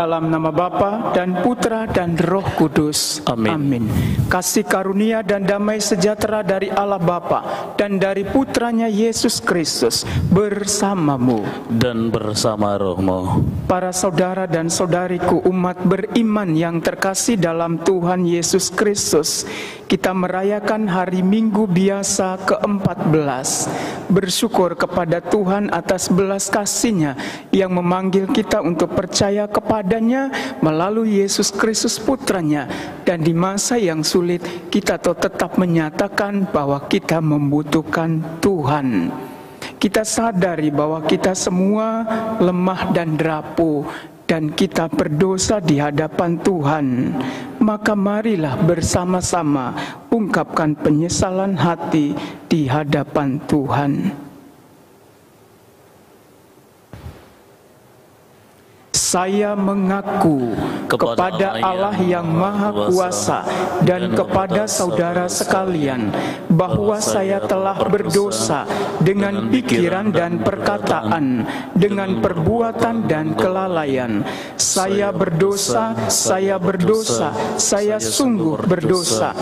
Dalam nama Bapa dan Putra dan Roh Kudus. Amin. Kasih karunia dan damai sejahtera dari Allah Bapa dan dari Putranya Yesus Kristus bersamamu dan bersama rohmu. Para saudara dan saudariku umat beriman yang terkasih dalam Tuhan Yesus Kristus, kita merayakan hari Minggu biasa ke-14. Bersyukur kepada Tuhan atas belas kasih-Nya yang memanggil kita untuk percaya kepadanya melalui Yesus Kristus Putranya. Dan di masa yang sulit kita tetap menyatakan bahwa kita membutuhkan Tuhan. Kita sadari bahwa kita semua lemah dan rapuh dan kita berdosa di hadapan Tuhan. Maka marilah bersama-sama ungkapkan penyesalan hati di hadapan Tuhan. Saya mengaku kepada Allah yang Maha Kuasa dan kepada saudara sekalian bahwa saya telah berdosa dengan pikiran dan perkataan, dengan perbuatan dan kelalaian. Saya berdosa, saya sungguh berdosa.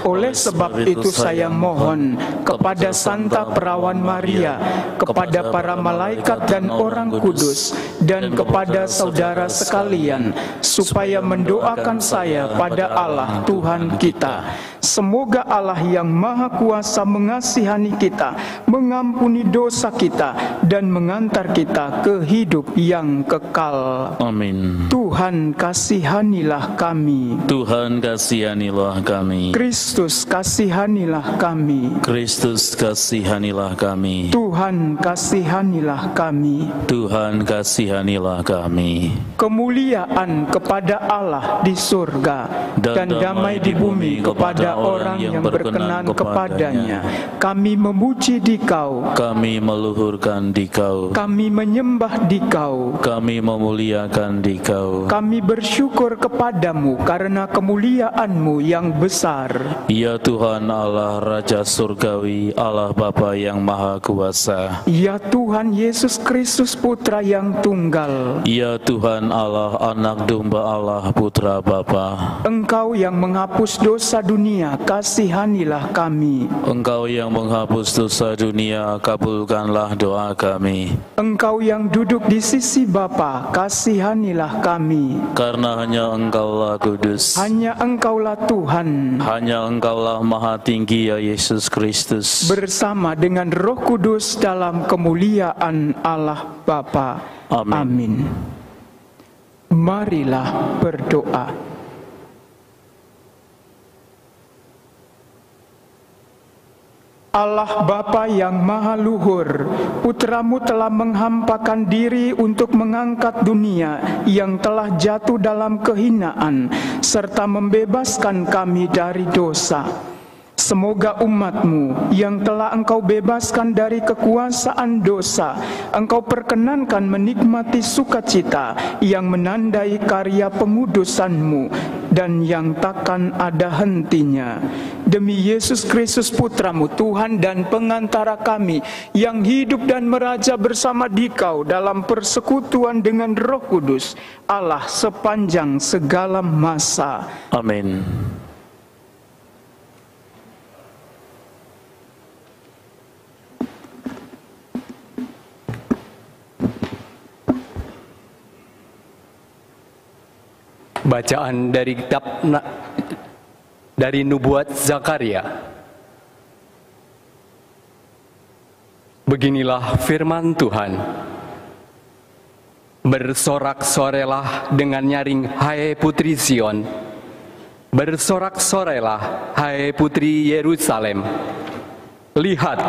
Oleh sebab itu saya mohon kepada Santa Perawan Maria, kepada para malaikat dan orang kudus, dan kepada saudara sekalian, supaya mendoakan saya pada Allah Tuhan kita. Semoga Allah yang Maha Kuasa mengasihani kita, mengampuni dosa kita, dan mengantar kita ke hidup yang kekal. Amin. Tuhan kasihanilah kami. Tuhan kasihanilah kami. Kristus kasihanilah kami. Kristus kasihanilah kami. Tuhan kasihanilah kami. Tuhan kasihanilah kami. Kemuliaan kepada Allah di surga dan damai di bumi kepada orang yang berkenan kepadanya. Kami memuji Dikau, kami meluhurkan Dikau, kami menyembah Dikau, kami memuliakan Dikau. Kami bersyukur kepadamu karena kemuliaan-Mu yang besar. Ya Tuhan Allah Raja Surgawi, Allah Bapa yang Maha Kuasa. Ya Tuhan Yesus Kristus Putra yang tunggal. Ya Tuhan Allah, Anak Domba Allah, Putra Bapa. Engkau yang menghapus dosa dunia, kasihanilah kami. Engkau yang menghapus dosa dunia, kabulkanlah doa kami. Engkau yang duduk di sisi Bapa, kasihanilah kami. Karena hanya Engkaulah kudus, hanya Engkaulah Tuhan, hanya Engkaulah Maha Tinggi ya Yesus Kristus, bersama dengan Roh Kudus dalam kemuliaan Allah Bapa. Amin. Marilah berdoa. Allah Bapa yang Maha Luhur, Putramu telah menghampakan diri untuk mengangkat dunia yang telah jatuh dalam kehinaan, serta membebaskan kami dari dosa. Semoga umat-Mu yang telah Engkau bebaskan dari kekuasaan dosa, Engkau perkenankan menikmati sukacita yang menandai karya pengudusan-Mu dan yang takkan ada hentinya. Demi Yesus Kristus Putramu, Tuhan dan pengantara kami, yang hidup dan meraja bersama Dikau dalam persekutuan dengan Roh Kudus, Allah sepanjang segala masa. Amin. Bacaan dari kitab dari Nubuat Zakaria. Beginilah firman Tuhan. Bersorak-sorailah dengan nyaring, hai putri Sion. Bersorak-sorailah, hai putri Yerusalem. Lihat,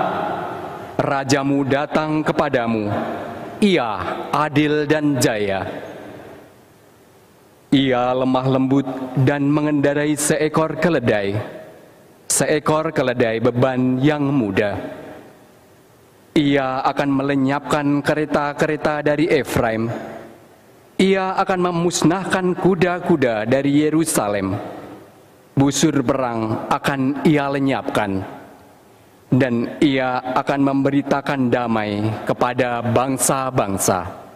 Rajamu datang kepadamu. Ia adil dan jaya. Ia lemah lembut dan mengendarai seekor keledai beban yang muda. Ia akan melenyapkan kereta-kereta dari Efraim. Ia akan memusnahkan kuda-kuda dari Yerusalem. Busur perang akan ia lenyapkan. Dan ia akan memberitakan damai kepada bangsa-bangsa.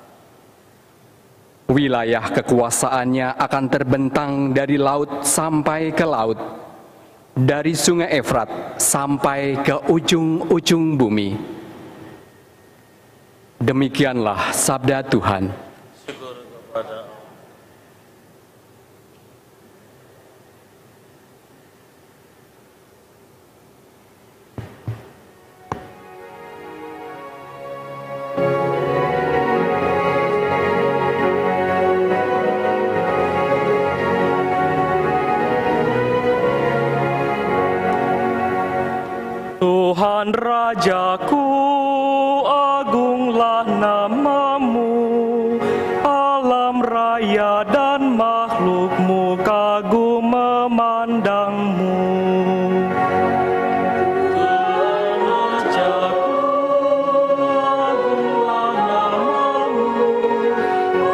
Wilayah kekuasaannya akan terbentang dari laut sampai ke laut, dari sungai Efrat sampai ke ujung-ujung bumi. Demikianlah sabda Tuhan. Syukur kepada Allah. Tuhan Rajaku, agunglah namamu, alam raya dan makhlukmu kagum memandangmu. Tuhan Rajaku, agunglah namamu,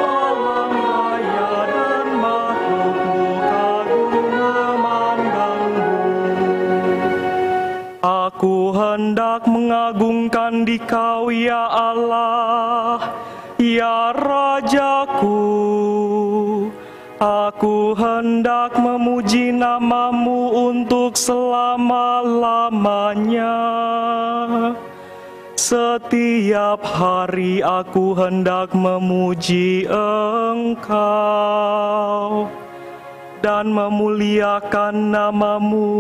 alam raya dan makhlukmu kagum memandangmu. Aku hendak mengagungkan Dikau ya Allah, ya Rajaku. Aku hendak memuji namamu untuk selama-lamanya. Setiap hari aku hendak memuji Engkau dan memuliakan namamu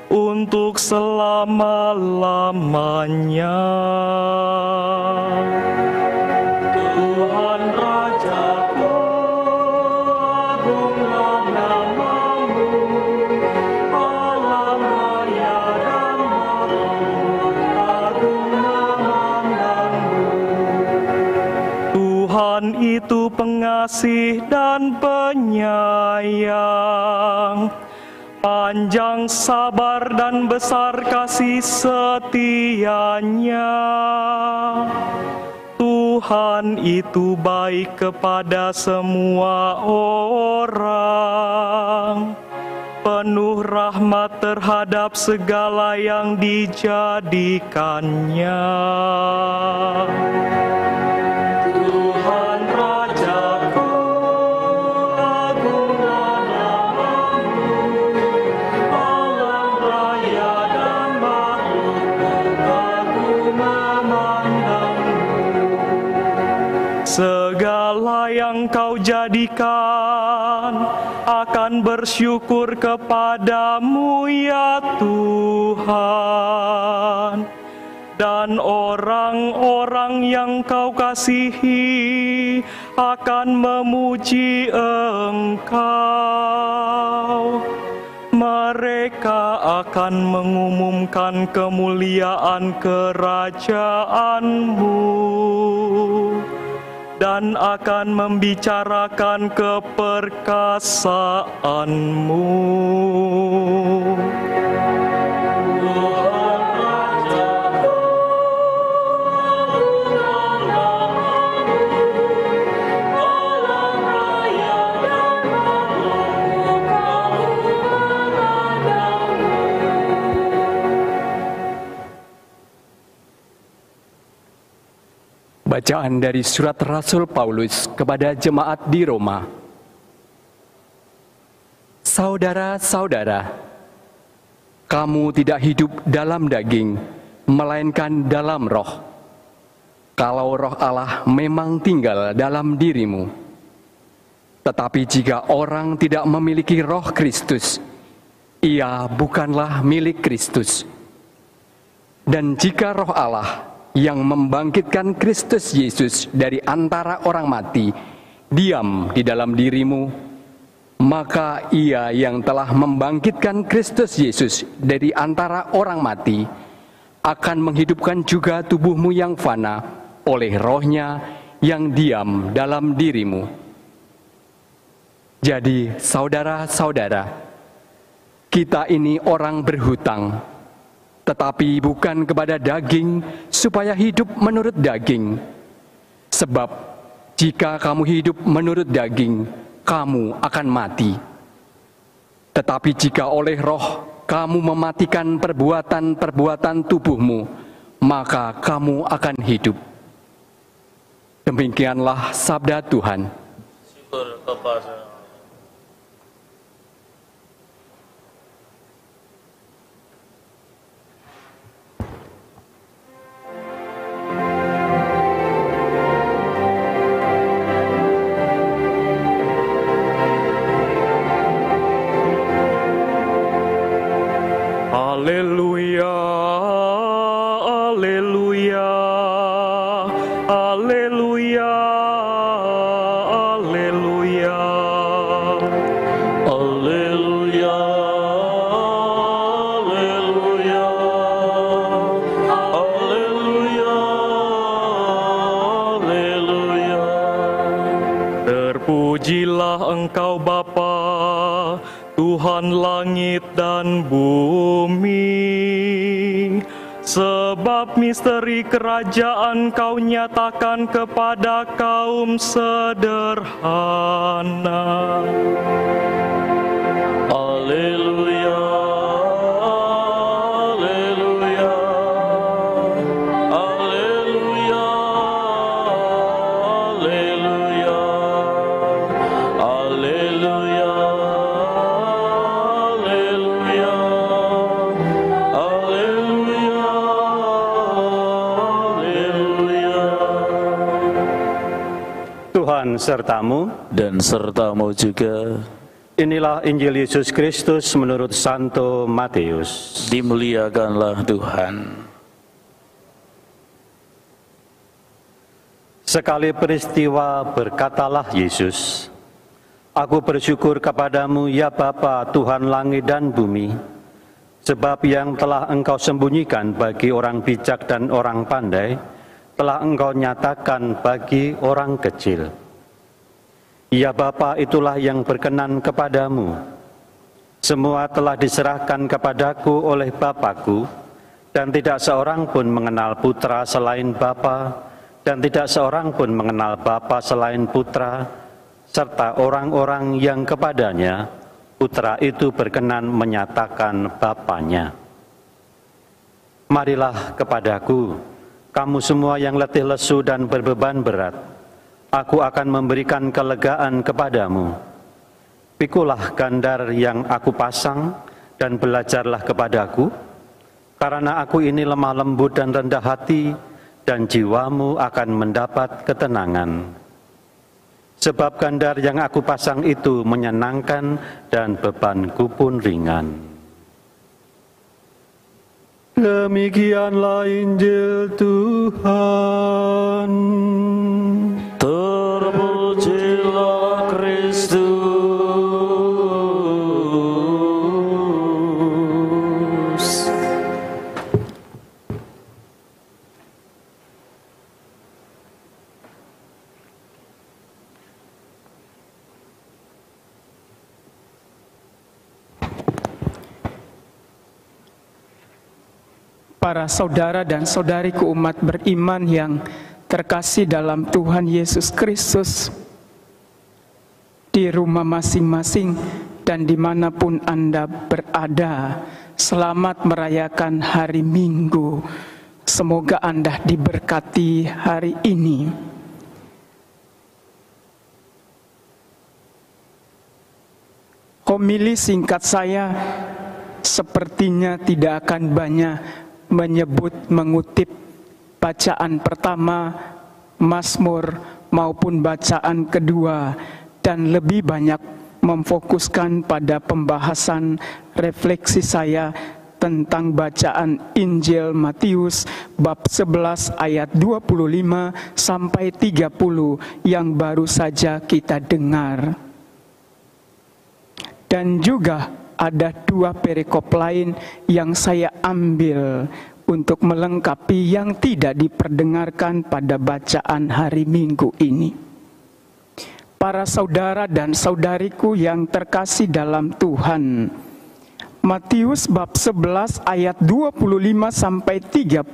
untuk selama-lamanya. Tuhan Rajaku, agunglah namamu, alam raya dan makhluk agung memandangmu. Tuhan itu pengasih dan penyayang, panjang sabar dan besar kasih setianya. Tuhan itu baik kepada semua orang, penuh rahmat terhadap segala yang dijadikannya. Tuhan Rajaku, agunglah namamu, alam raya dan makhlukmu kagum memandangmu. Segala yang Kau jadikan akan bersyukur kepadamu ya Tuhan. Dan orang-orang yang Kau kasihi akan memuji Engkau. Mereka akan mengumumkan kemuliaan kerajaan-Mu dan akan membicarakan keperkasaan-Mu. Bacaan dari surat Rasul Paulus kepada jemaat di Roma. Saudara-saudara, kamu tidak hidup dalam daging, melainkan dalam roh. Kalau roh Allah memang tinggal dalam dirimu. Tetapi jika orang tidak memiliki roh Kristus, ia bukanlah milik Kristus. Dan jika roh Allah yang membangkitkan Kristus Yesus dari antara orang mati diam di dalam dirimu, maka ia yang telah membangkitkan Kristus Yesus dari antara orang mati akan menghidupkan juga tubuhmu yang fana oleh rohnya yang diam dalam dirimu. Jadi saudara-saudara, kita ini orang berhutang, tetapi bukan kepada daging, supaya hidup menurut daging. Sebab jika kamu hidup menurut daging, kamu akan mati. Tetapi jika oleh roh kamu mematikan perbuatan-perbuatan tubuhmu, maka kamu akan hidup. Demikianlah sabda Tuhan. Syukur kepada Haleluya, haleluya, haleluya, haleluya. Haleluya, haleluya, haleluya, haleluya. Terpujilah Engkau Bapa, Tuhan langit dan bumi, sebab misteri kerajaan Kau nyatakan kepada kaum sederhana. Haleluya, haleluya, haleluya, haleluya, haleluya, haleluya, haleluya, haleluya. Tuhan sertamu. Dan sertamu juga. Inilah Injil Yesus Kristus menurut Santo Matius. Dimuliakanlah Tuhan. Sekali peristiwa berkatalah Yesus, "Aku bersyukur kepadamu ya Bapa Tuhan langit dan bumi, sebab yang telah Engkau sembunyikan bagi orang bijak dan orang pandai, telah Engkau nyatakan bagi orang kecil. Ya Bapa, itulah yang berkenan kepadamu. Semua telah diserahkan kepadaku oleh Bapakku, dan tidak seorang pun mengenal Putra selain Bapa, dan tidak seorang pun mengenal Bapa selain Putra, serta orang-orang yang kepadanya Putra itu berkenan menyatakan Bapanya. Marilah kepadaku, kamu semua yang letih lesu dan berbeban berat, aku akan memberikan kelegaan kepadamu. Pikulah gandar yang aku pasang dan belajarlah kepadaku, karena aku ini lemah lembut dan rendah hati, dan jiwamu akan mendapat ketenangan. Sebab gandar yang aku pasang itu menyenangkan dan bebanku pun ringan." Demikianlah Injil Tuhan. Terpujilah Kristus. Para saudara dan saudariku umat beriman yang terkasih dalam Tuhan Yesus Kristus, di rumah masing-masing dan dimanapun Anda berada, selamat merayakan hari Minggu. Semoga Anda diberkati hari ini. Homili singkat saya sepertinya tidak akan banyak mengutip bacaan pertama, Mazmur maupun bacaan kedua, dan lebih banyak memfokuskan pada pembahasan refleksi saya tentang bacaan Injil Matius bab 11 ayat 25 sampai 30 yang baru saja kita dengar. Dan juga ada dua perikop lain yang saya ambil untuk melengkapi yang tidak diperdengarkan pada bacaan hari Minggu ini. Para saudara dan saudariku yang terkasih dalam Tuhan, Matius bab 11 ayat 25 sampai 30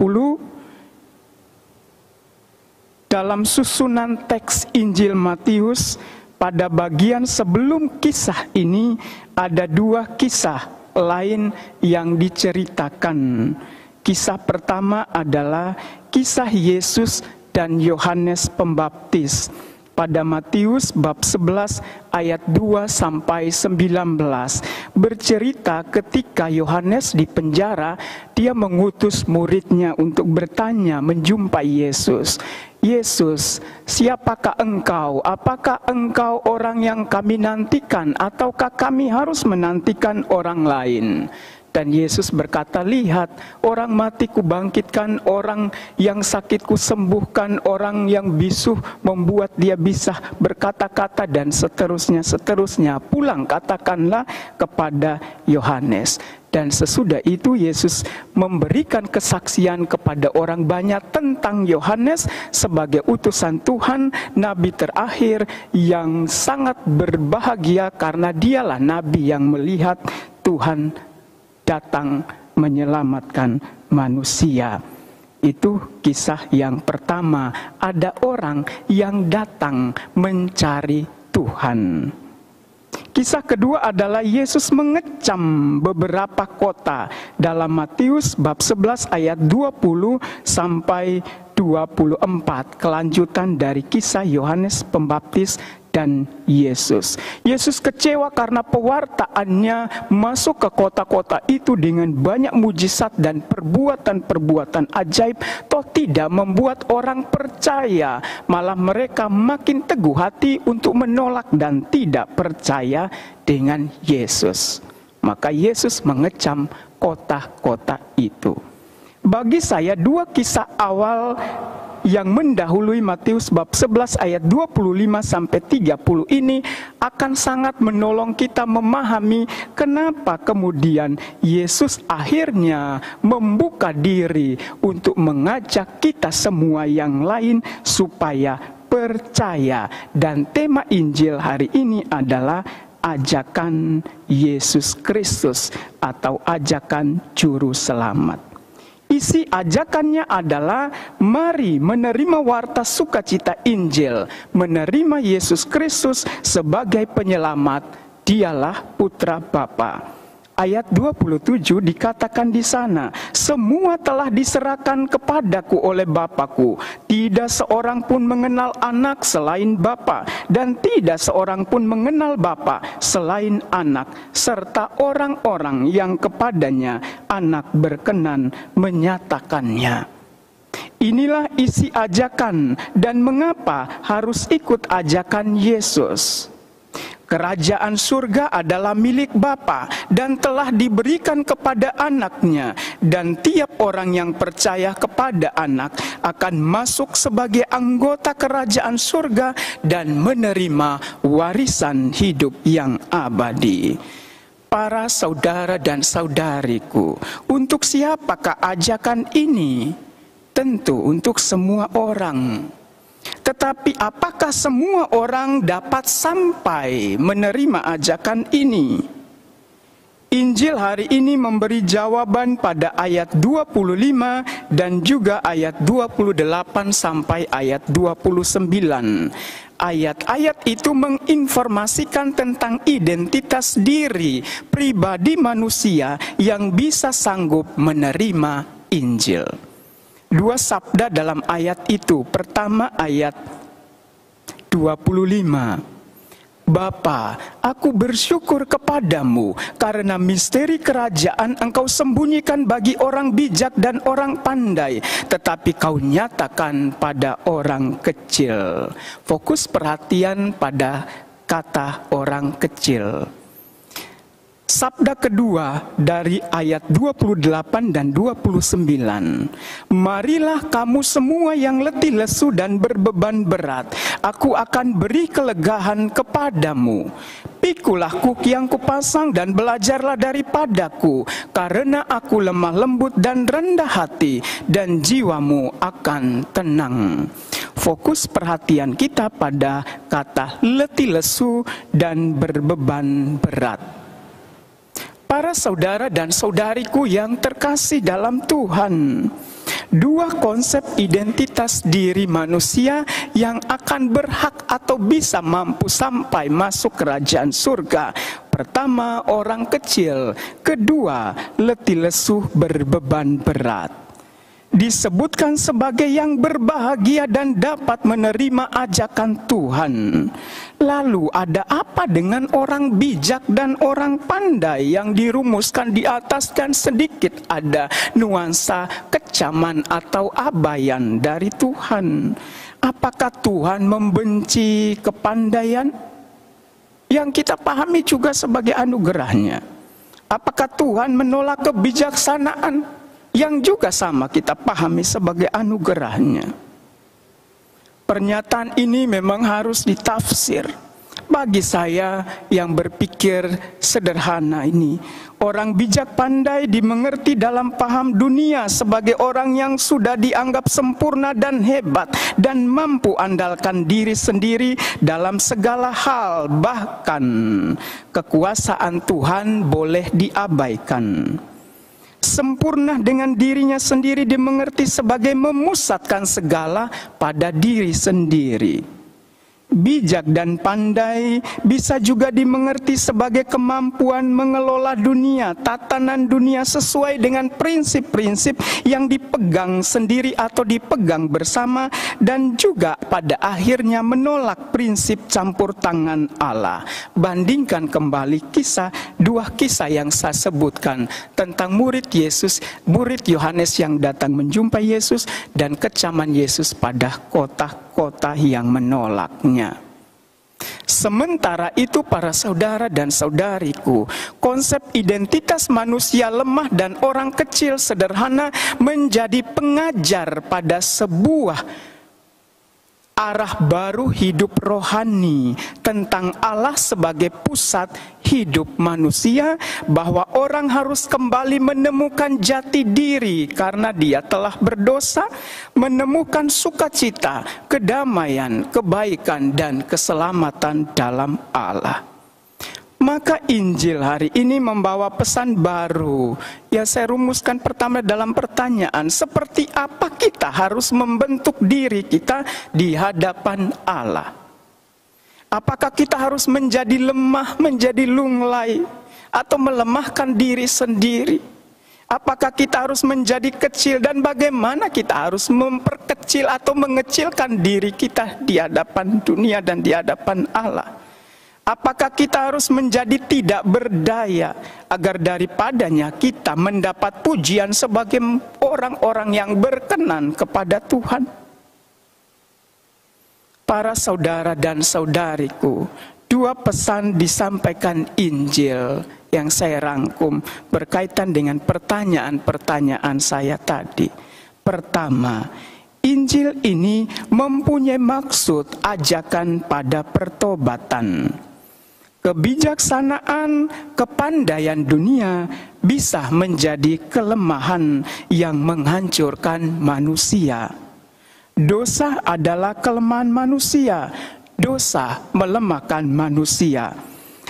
dalam susunan teks Injil Matius. Pada bagian sebelum kisah ini ada dua kisah lain yang diceritakan. Kisah pertama adalah kisah Yesus dan Yohanes Pembaptis. Pada Matius bab 11 ayat 2 sampai 19 bercerita ketika Yohanes di penjara, dia mengutus muridnya untuk bertanya menjumpai Yesus. Yesus, siapakah engkau? Apakah engkau orang yang kami nantikan ataukah kami harus menantikan orang lain? Dan Yesus berkata, lihat, orang mati kubangkitkan, orang yang sakit kusembuhkan, orang yang bisu membuat dia bisa berkata-kata, dan seterusnya. Pulang katakanlah kepada Yohanes. Dan sesudah itu Yesus memberikan kesaksian kepada orang banyak tentang Yohanes sebagai utusan Tuhan, nabi terakhir yang sangat berbahagia karena dialah nabi yang melihat Tuhan datang menyelamatkan manusia. Itu kisah yang pertama, ada orang yang datang mencari Tuhan. Kisah kedua adalah Yesus mengecam beberapa kota dalam Matius bab 11 ayat 20 sampai 24, kelanjutan dari kisah Yohanes Pembaptis dan Yesus. Yesus kecewa karena pewartaannya masuk ke kota-kota itu dengan banyak mujizat dan perbuatan-perbuatan ajaib, toh tidak membuat orang percaya, malah mereka makin teguh hati untuk menolak dan tidak percaya dengan Yesus. Maka Yesus mengecam kota-kota itu. Bagi saya, dua kisah awal yang mendahului Matius bab 11 ayat 25 sampai 30 ini akan sangat menolong kita memahami kenapa kemudian Yesus akhirnya membuka diri untuk mengajak kita semua yang lain supaya percaya. Dan tema Injil hari ini adalah ajakan Yesus Kristus atau ajakan Juru Selamat. Isi ajakannya adalah mari menerima warta sukacita Injil, menerima Yesus Kristus sebagai penyelamat, dialah putra Bapa. Ayat 27 dikatakan di sana, semua telah diserahkan kepadaku oleh Bapa-Ku. Tidak seorang pun mengenal anak selain Bapa, dan tidak seorang pun mengenal Bapa selain anak, serta orang-orang yang kepadanya anak berkenan menyatakannya. Inilah isi ajakan dan mengapa harus ikut ajakan Yesus. Kerajaan surga adalah milik Bapa dan telah diberikan kepada anaknya, dan tiap orang yang percaya kepada anak akan masuk sebagai anggota kerajaan surga dan menerima warisan hidup yang abadi. Para saudara dan saudariku, untuk siapakah ajakan ini? Tentu untuk semua orang. Tetapi apakah semua orang dapat sampai menerima ajakan ini? Injil hari ini memberi jawaban pada ayat 25 dan juga ayat 28 sampai ayat 29. Ayat-ayat itu menginformasikan tentang identitas diri pribadi manusia yang bisa sanggup menerima Injil. Dua sabda dalam ayat itu. Pertama ayat 25. Bapa, aku bersyukur kepadamu karena misteri kerajaan engkau sembunyikan bagi orang bijak dan orang pandai, tetapi kau nyatakan pada orang kecil. Fokus perhatian pada kata orang kecil. Sabda kedua dari ayat 28 dan 29. Marilah kamu semua yang letih lesu dan berbeban berat, aku akan beri kelegahan kepadamu. Pikulah kuk yang kupasang dan belajarlah daripadaku, karena aku lemah lembut dan rendah hati, dan jiwamu akan tenang. Fokus perhatian kita pada kata letih lesu dan berbeban berat. Para saudara dan saudariku yang terkasih dalam Tuhan, dua konsep identitas diri manusia yang akan berhak atau bisa mampu sampai masuk kerajaan surga. Pertama, orang kecil. Kedua, letih lesu berbeban berat. disebutkan sebagai yang berbahagia dan dapat menerima ajakan Tuhan. Lalu ada apa dengan orang bijak dan orang pandai yang dirumuskan di atas dan sedikit ada nuansa kecaman atau abayan dari Tuhan? Apakah Tuhan membenci kepandaian? Yang kita pahami juga sebagai anugerahnya. Apakah Tuhan menolak kebijaksanaan? Yang juga sama kita pahami sebagai anugerahnya. Pernyataan ini memang harus ditafsir. Bagi saya yang berpikir sederhana ini, orang bijak pandai dimengerti dalam paham dunia sebagai orang yang sudah dianggap sempurna dan hebat dan mampu andalkan diri sendiri dalam segala hal, bahkan kekuasaan Tuhan boleh diabaikan. Sempurna dengan dirinya sendiri dimengerti sebagai memusatkan segala pada diri sendiri. Bijak dan pandai bisa juga dimengerti sebagai kemampuan mengelola dunia, tatanan dunia sesuai dengan prinsip-prinsip yang dipegang sendiri atau dipegang bersama, dan juga pada akhirnya menolak prinsip campur tangan Allah. Bandingkan kembali dua kisah yang saya sebutkan tentang murid Yesus, murid Yohanes yang datang menjumpai Yesus dan kecaman Yesus pada kota-kota yang menolaknya. Sementara itu para saudara dan saudariku, konsep identitas manusia lemah dan orang kecil sederhana menjadi pengajar pada sebuah arah baru hidup rohani tentang Allah sebagai pusat hidup manusia, bahwa orang harus kembali menemukan jati diri karena dia telah berdosa, menemukan sukacita, kedamaian, kebaikan, dan keselamatan dalam Allah. Maka Injil hari ini membawa pesan baru. Ya, saya rumuskan pertama dalam pertanyaan, seperti apa kita harus membentuk diri kita di hadapan Allah? Apakah kita harus menjadi lemah, menjadi lunglai, atau melemahkan diri sendiri? Apakah kita harus menjadi kecil, dan bagaimana kita harus memperkecil atau mengecilkan diri kita di hadapan dunia dan di hadapan Allah? Apakah kita harus menjadi tidak berdaya agar daripadanya kita mendapat pujian sebagai orang-orang yang berkenan kepada Tuhan? Para saudara dan saudariku, dua pesan disampaikan Injil yang saya rangkum berkaitan dengan pertanyaan-pertanyaan saya tadi. Pertama, Injil ini mempunyai maksud ajakan pada pertobatan. Kebijaksanaan, kepandaian dunia bisa menjadi kelemahan yang menghancurkan manusia. Dosa adalah kelemahan manusia. Dosa melemahkan manusia.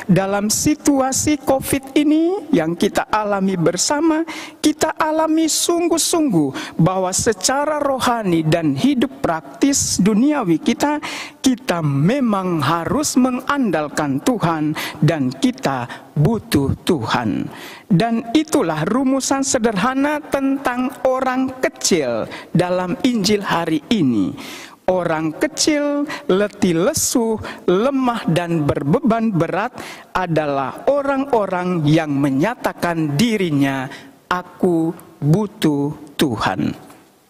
Dalam situasi COVID ini yang kita alami bersama, kita alami sungguh-sungguh bahwa secara rohani dan hidup praktis duniawi kita memang harus mengandalkan Tuhan dan kita butuh Tuhan. Dan itulah rumusan sederhana tentang orang kecil dalam Injil hari ini. Orang kecil, letih lesu, lemah dan berbeban berat adalah orang-orang yang menyatakan dirinya, aku butuh Tuhan.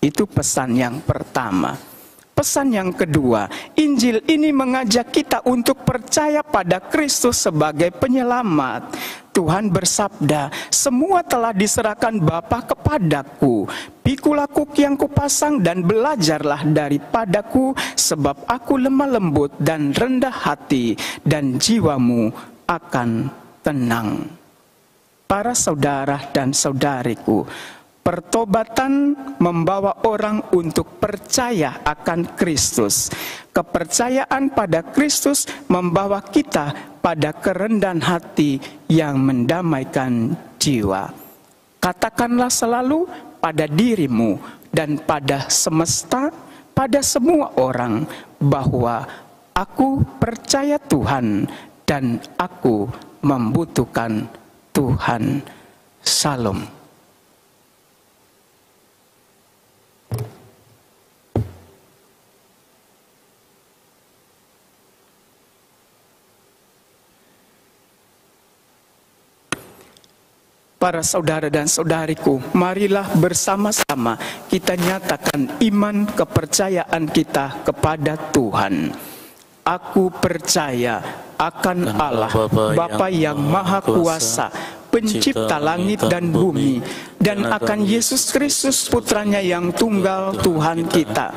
Itu pesan yang pertama. Pesan yang kedua, Injil ini mengajak kita untuk percaya pada Kristus sebagai penyelamat. Tuhan bersabda, semua telah diserahkan Bapa kepadaku. Pikulah kuk yang kupasang dan belajarlah daripadaku, sebab aku lemah lembut dan rendah hati, dan jiwamu akan tenang. Para saudara dan saudariku, pertobatan membawa orang untuk percaya akan Kristus. Kepercayaan pada Kristus membawa kita pada kerendahan hati yang mendamaikan jiwa. Katakanlah selalu pada dirimu dan pada semesta, pada semua orang, bahwa aku percaya Tuhan dan aku membutuhkan Tuhan. Salam. Para saudara dan saudariku, marilah bersama-sama kita nyatakan iman kepercayaan kita kepada Tuhan. Aku percaya akan Allah, Bapa yang Maha Kuasa, Pencipta langit dan bumi, dan akan Yesus Kristus Putranya yang tunggal Tuhan kita,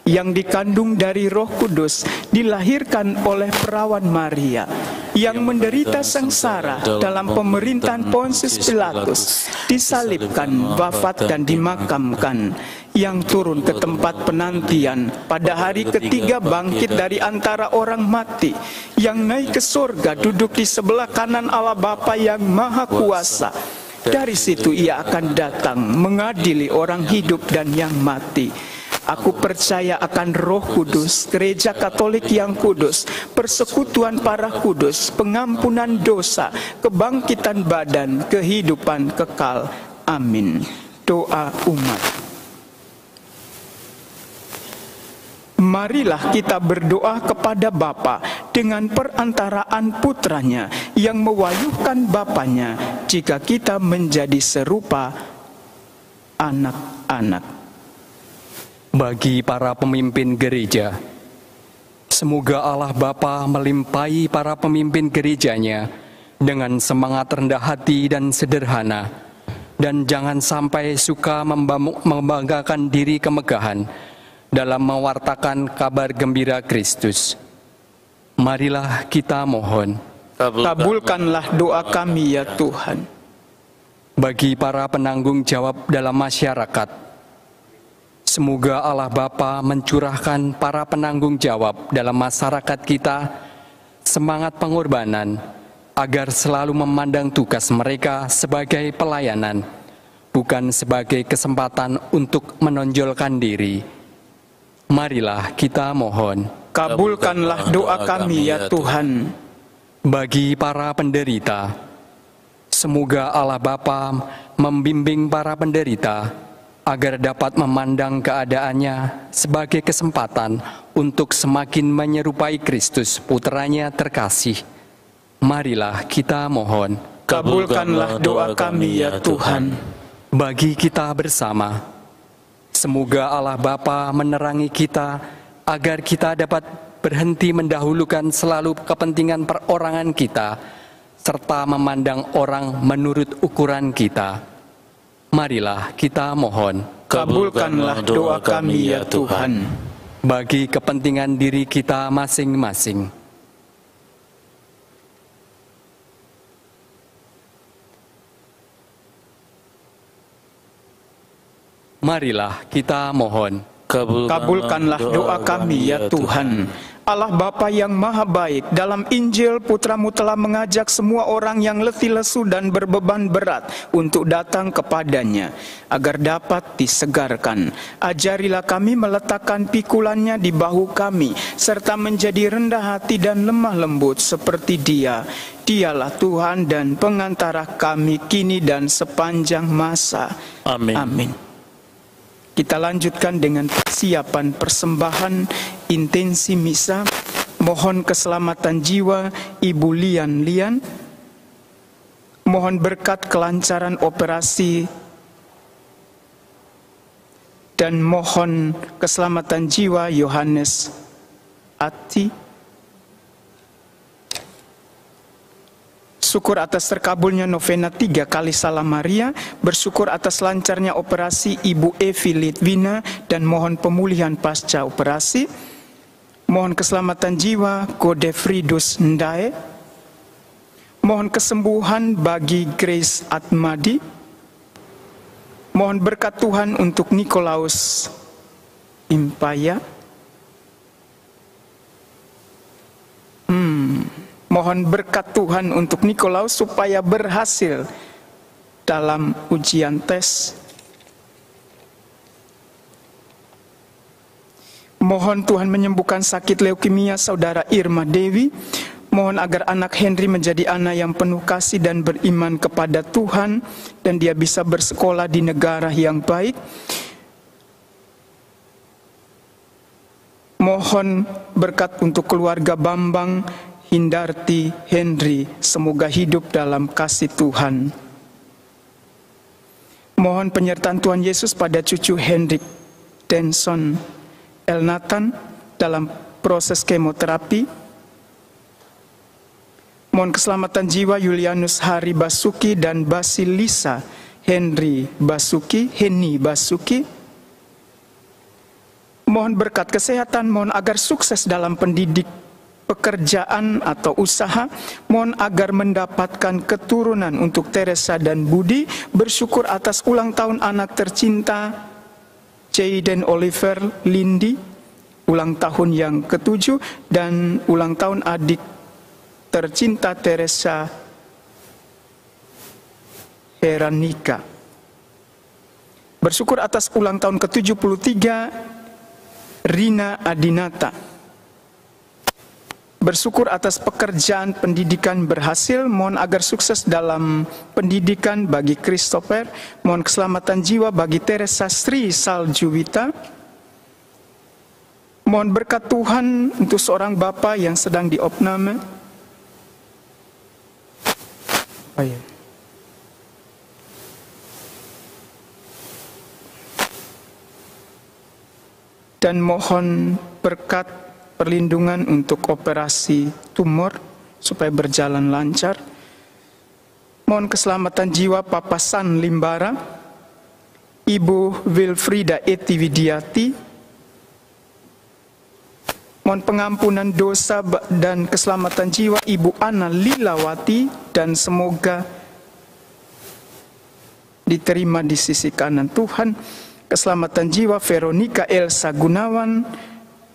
yang dikandung dari Roh Kudus, dilahirkan oleh perawan Maria, yang menderita sengsara dalam pemerintahan Pontius Pilatus, disalibkan, wafat dan dimakamkan, yang turun ke tempat penantian, pada hari ketiga bangkit dari antara orang mati, yang naik ke surga, duduk di sebelah kanan Allah Bapa yang Maha Kuasa. Dari situ ia akan datang mengadili orang hidup dan yang mati. Aku percaya akan Roh Kudus, Gereja Katolik yang kudus, persekutuan para kudus, pengampunan dosa, kebangkitan badan, kehidupan kekal. Amin. Doa umat. Marilah kita berdoa kepada Bapa dengan perantaraan putranya yang mewayuhkan Bapanya, jika kita menjadi serupa anak-anak. Bagi para pemimpin gereja, semoga Allah Bapa melimpahi para pemimpin gerejanya dengan semangat rendah hati dan sederhana, dan jangan sampai suka membanggakan diri kemegahan dalam mewartakan kabar gembira Kristus. Marilah kita mohon. Kabulkanlah doa kami ya Tuhan. Bagi para penanggung jawab dalam masyarakat, semoga Allah Bapa mencurahkan para penanggung jawab dalam masyarakat kita semangat pengorbanan, agar selalu memandang tugas mereka sebagai pelayanan, bukan sebagai kesempatan untuk menonjolkan diri. Marilah kita mohon. Kabulkanlah doa kami ya Tuhan. Bagi para penderita, semoga Allah Bapa membimbing para penderita agar dapat memandang keadaannya sebagai kesempatan untuk semakin menyerupai Kristus, Putranya terkasih. Marilah kita mohon. Kabulkanlah doa kami ya Tuhan. Bagi kita bersama, semoga Allah Bapa menerangi kita agar kita dapat berhenti mendahulukan selalu kepentingan perorangan kita, serta memandang orang menurut ukuran kita. Marilah kita mohon. Kabulkanlah doa kami ya Tuhan. Bagi kepentingan diri kita masing-masing, marilah kita mohon. Kabulkanlah doa kami ya Tuhan. Allah Bapa yang Maha Baik, dalam Injil Putramu telah mengajak semua orang yang letih lesu dan berbeban berat untuk datang kepadanya, agar dapat disegarkan. Ajarilah kami meletakkan pikulannya di bahu kami, serta menjadi rendah hati dan lemah lembut seperti Dia. Dialah Tuhan dan pengantara kami kini dan sepanjang masa. Amin. Amin. Kita lanjutkan dengan persiapan persembahan intensi misa. Mohon keselamatan jiwa Ibu Lian. Mohon berkat kelancaran operasi. Dan mohon keselamatan jiwa Yohanes Ati. Syukur atas terkabulnya novena 3 kali Salam Maria, bersyukur atas lancarnya operasi Ibu Evi Litwina, dan mohon pemulihan pasca operasi. Mohon keselamatan jiwa Godefridus Ndae. Mohon kesembuhan bagi Grace Atmadi. Mohon berkat Tuhan untuk Nikolaus Impaya. Mohon berkat Tuhan untuk Nikolaus supaya berhasil dalam ujian tes. Mohon Tuhan menyembuhkan sakit leukemia saudara Irma Dewi. Mohon agar anak Henry menjadi anak yang penuh kasih dan beriman kepada Tuhan, dan dia bisa bersekolah di negara yang baik. Mohon berkat untuk keluarga Bambang, Hindarti, Henry, semoga hidup dalam kasih Tuhan. Mohon penyertaan Tuhan Yesus pada cucu Hendrik Denson Elnathan dalam proses kemoterapi. Mohon keselamatan jiwa Julianus Hari Basuki dan Basilisa Heni Basuki. Mohon berkat kesehatan, mohon agar sukses dalam pendidik, pekerjaan atau usaha. Mohon agar mendapatkan keturunan untuk Teresa dan Budi. Bersyukur atas ulang tahun anak tercinta Jayden Oliver Lindi, ulang tahun yang ke-7, dan ulang tahun adik tercinta Teresa Heranika. Bersyukur atas ulang tahun ke-73 Rina Adinata. Bersyukur atas pekerjaan pendidikan berhasil. Mohon agar sukses dalam pendidikan bagi Christopher. Mohon keselamatan jiwa bagi Teresa Sri Saljuwita. Mohon berkat Tuhan untuk seorang bapak yang sedang diopname. Dan mohon berkat perlindungan untuk operasi tumor supaya berjalan lancar. Mohon keselamatan jiwa Papa San Limbara, Ibu Wilfrida Eti Widiati. Mohon pengampunan dosa dan keselamatan jiwa Ibu Ana Lilawati, dan semoga diterima di sisi kanan Tuhan. Keselamatan jiwa Veronica Elsa Gunawan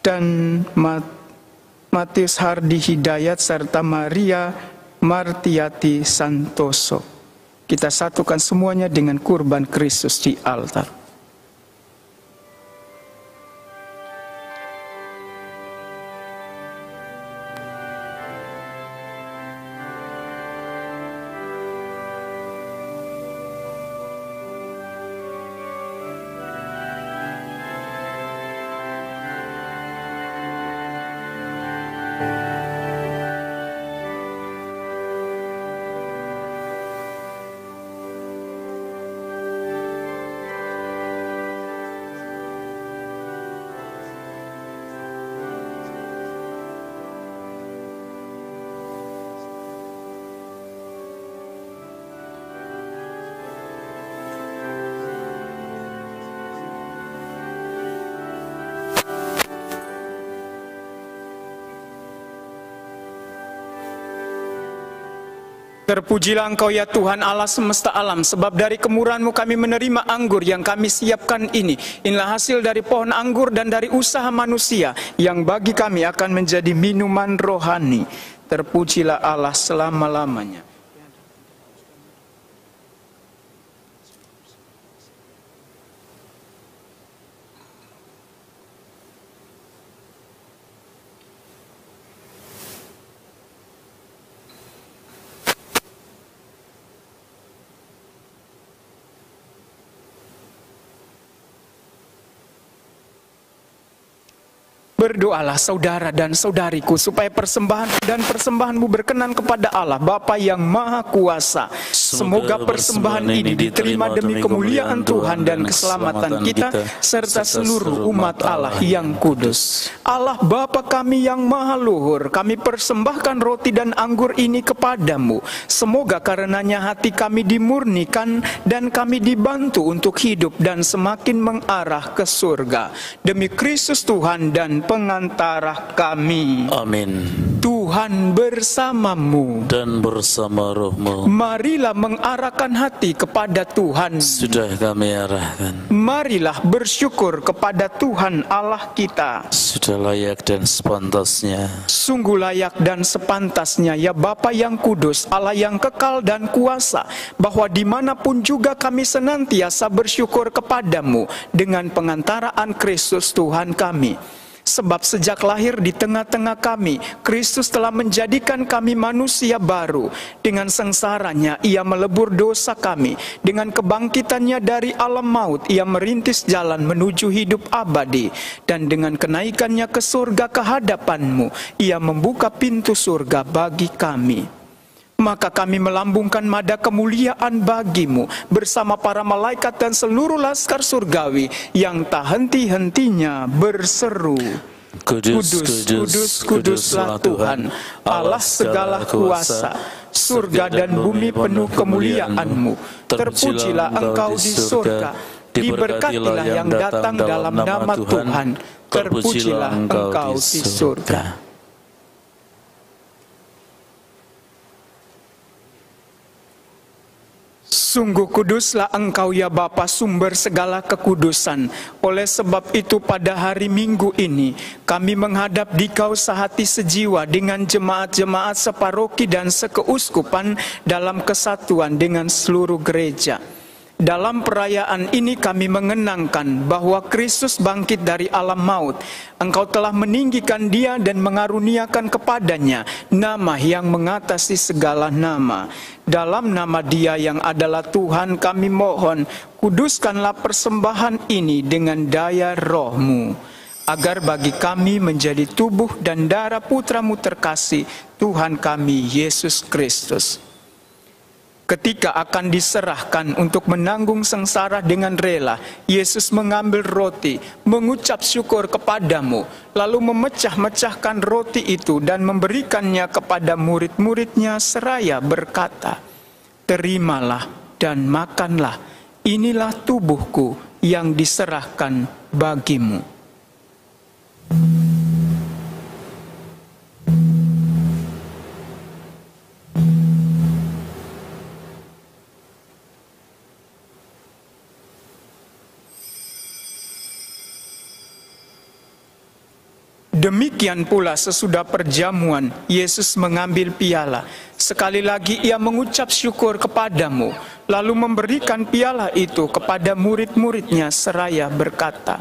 dan Matius Hardi Hidayat serta Maria Martiati Santoso. Kita satukan semuanya dengan kurban Kristus di altar. Terpujilah Engkau ya Tuhan Allah semesta alam, sebab dari kemurahan-Mu kami menerima anggur yang kami siapkan ini. Inilah hasil dari pohon anggur dan dari usaha manusia, yang bagi kami akan menjadi minuman rohani. Terpujilah Allah selama-lamanya. Berdoalah saudara dan saudariku supaya persembahan dan persembahan-mu berkenan kepada Allah Bapa yang Maha Kuasa. Semoga persembahan ini diterima demi kemuliaan Tuhan dan keselamatan kita serta seluruh umat Allah yang kudus. Allah Bapa kami yang Maha Luhur, kami persembahkan roti dan anggur ini kepadamu. Semoga karenanya hati kami dimurnikan dan kami dibantu untuk hidup dan semakin mengarah ke surga. Demi Kristus Tuhan dan pengantara kami. Amin. Tuhan bersamamu dan bersama rohmu. Marilah mengarahkan hati kepada Tuhan. Sudah kami arahkan. Marilah bersyukur kepada Tuhan Allah kita. Sudah layak dan sepantasnya. Sungguh layak dan sepantasnya ya Bapa yang kudus, Allah yang kekal dan kuasa, bahwa dimanapun juga kami senantiasa bersyukur kepadamu dengan pengantaraan Kristus Tuhan kami. Sebab sejak lahir di tengah-tengah kami, Kristus telah menjadikan kami manusia baru. Dengan sengsaranya Ia melebur dosa kami. Dengan kebangkitannya dari alam maut, Ia merintis jalan menuju hidup abadi. Dan dengan kenaikannya ke surga kehadapan-Mu, Ia membuka pintu surga bagi kami. Maka kami melambungkan nada kemuliaan bagimu bersama para malaikat dan seluruh laskar surgawi yang tak henti-hentinya berseru, Kudus, kudus, kuduslah Tuhan, Allah segala kuasa. Surga dan bumi penuh kemuliaan-Mu. Terpujilah Engkau di surga, diberkatilah yang datang dalam nama Tuhan. Terpujilah Engkau di surga. Sungguh kuduslah Engkau ya Bapa, sumber segala kekudusan. Oleh sebab itu pada hari Minggu ini kami menghadap Dikau sehati sejiwa dengan jemaat-jemaat separoki dan sekeuskupan dalam kesatuan dengan seluruh gereja. Dalam perayaan ini kami mengenangkan bahwa Kristus bangkit dari alam maut. Engkau telah meninggikan Dia dan mengaruniakan kepadanya nama yang mengatasi segala nama. Dalam nama Dia yang adalah Tuhan kami mohon, kuduskanlah persembahan ini dengan daya Roh-Mu, agar bagi kami menjadi tubuh dan darah Putra-Mu terkasih, Tuhan kami Yesus Kristus. Ketika akan diserahkan untuk menanggung sengsara dengan rela, Yesus mengambil roti, mengucap syukur kepadamu, lalu memecah-mecahkan roti itu dan memberikannya kepada murid-muridnya seraya berkata, Terimalah dan makanlah, inilah tubuhku yang diserahkan bagimu. Demikian pula sesudah perjamuan, Yesus mengambil piala. Sekali lagi ia mengucap syukur kepadamu, lalu memberikan piala itu kepada murid-muridnya seraya berkata,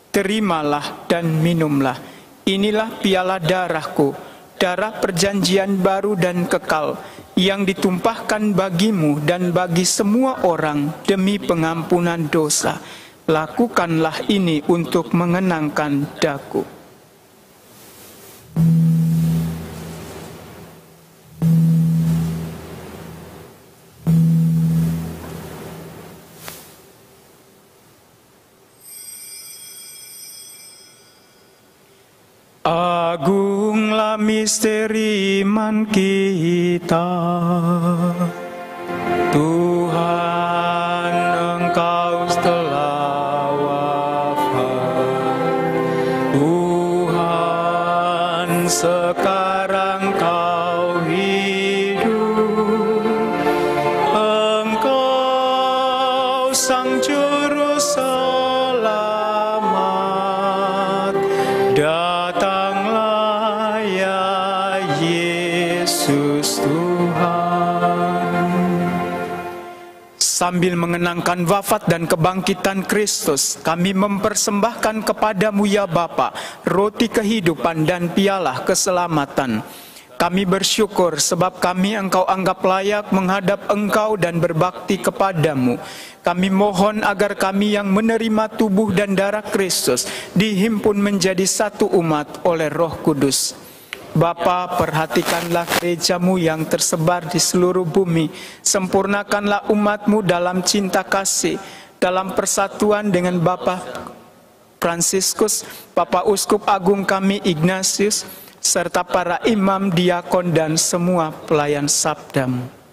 Terimalah dan minumlah, inilah piala darahku, darah perjanjian baru dan kekal, yang ditumpahkan bagimu dan bagi semua orang demi pengampunan dosa. Lakukanlah ini untuk mengenangkan daku. Agunglah misteri iman kita, Tuhan Engkau telah wafat, Tuhan sekarang Kau hidup, Engkau Sang Juru Selamat, datanglah ya Yesus Tuhan. Sambil mengenangkan wafat dan kebangkitan Kristus, kami mempersembahkan kepadamu ya Bapa, roti kehidupan dan piala keselamatan. Kami bersyukur sebab kami Engkau anggap layak menghadap Engkau dan berbakti kepadamu. Kami mohon agar kami yang menerima tubuh dan darah Kristus dihimpun menjadi satu umat oleh Roh Kudus. Bapa, perhatikanlah gereja-Mu yang tersebar di seluruh bumi. Sempurnakanlah umat-Mu dalam cinta kasih, dalam persatuan dengan Bapa Fransiskus, Bapak Uskup Agung kami Ignatius, serta para imam, diakon, dan semua pelayan sabda-Mu.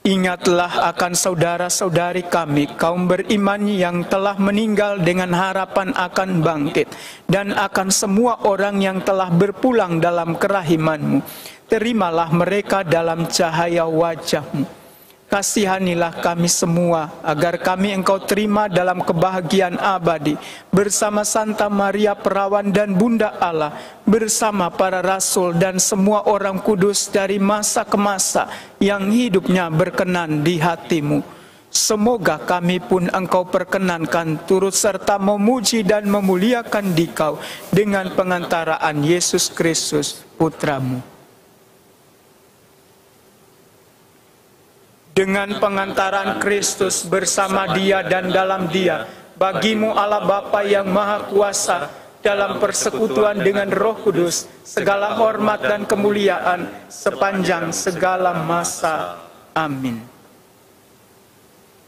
Ingatlah akan saudara-saudari kami, kaum beriman yang telah meninggal dengan harapan akan bangkit, dan akan semua orang yang telah berpulang dalam kerahiman-Mu. Terimalah mereka dalam cahaya wajah-Mu. Kasihanilah kami semua, agar kami Engkau terima dalam kebahagiaan abadi, bersama Santa Maria Perawan dan Bunda Allah, bersama para rasul dan semua orang kudus dari masa ke masa, yang hidupnya berkenan di hati-Mu. Semoga kami pun Engkau perkenankan turut serta memuji dan memuliakan Dikau dengan pengantaraan Yesus Kristus, Putra-Mu. Dengan pengantaran Kristus bersama Dia dan dalam Dia, bagimu Allah Bapa yang Maha Kuasa, dalam persekutuan dengan Roh Kudus, segala hormat dan kemuliaan sepanjang segala masa. Amin.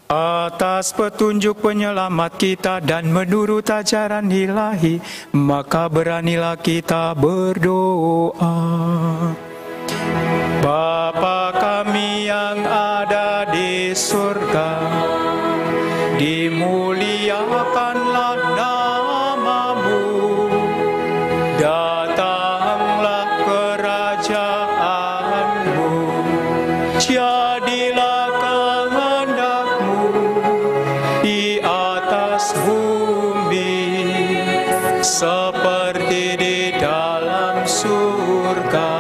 Atas petunjuk penyelamat kita dan menurut ajaran ilahi, maka beranilah kita berdoa. Bapa kami yang ada di surga, dimuliakanlah nama-Mu, datanglah kerajaan-Mu, jadilah kehendak-Mu di atas bumi seperti di dalam surga.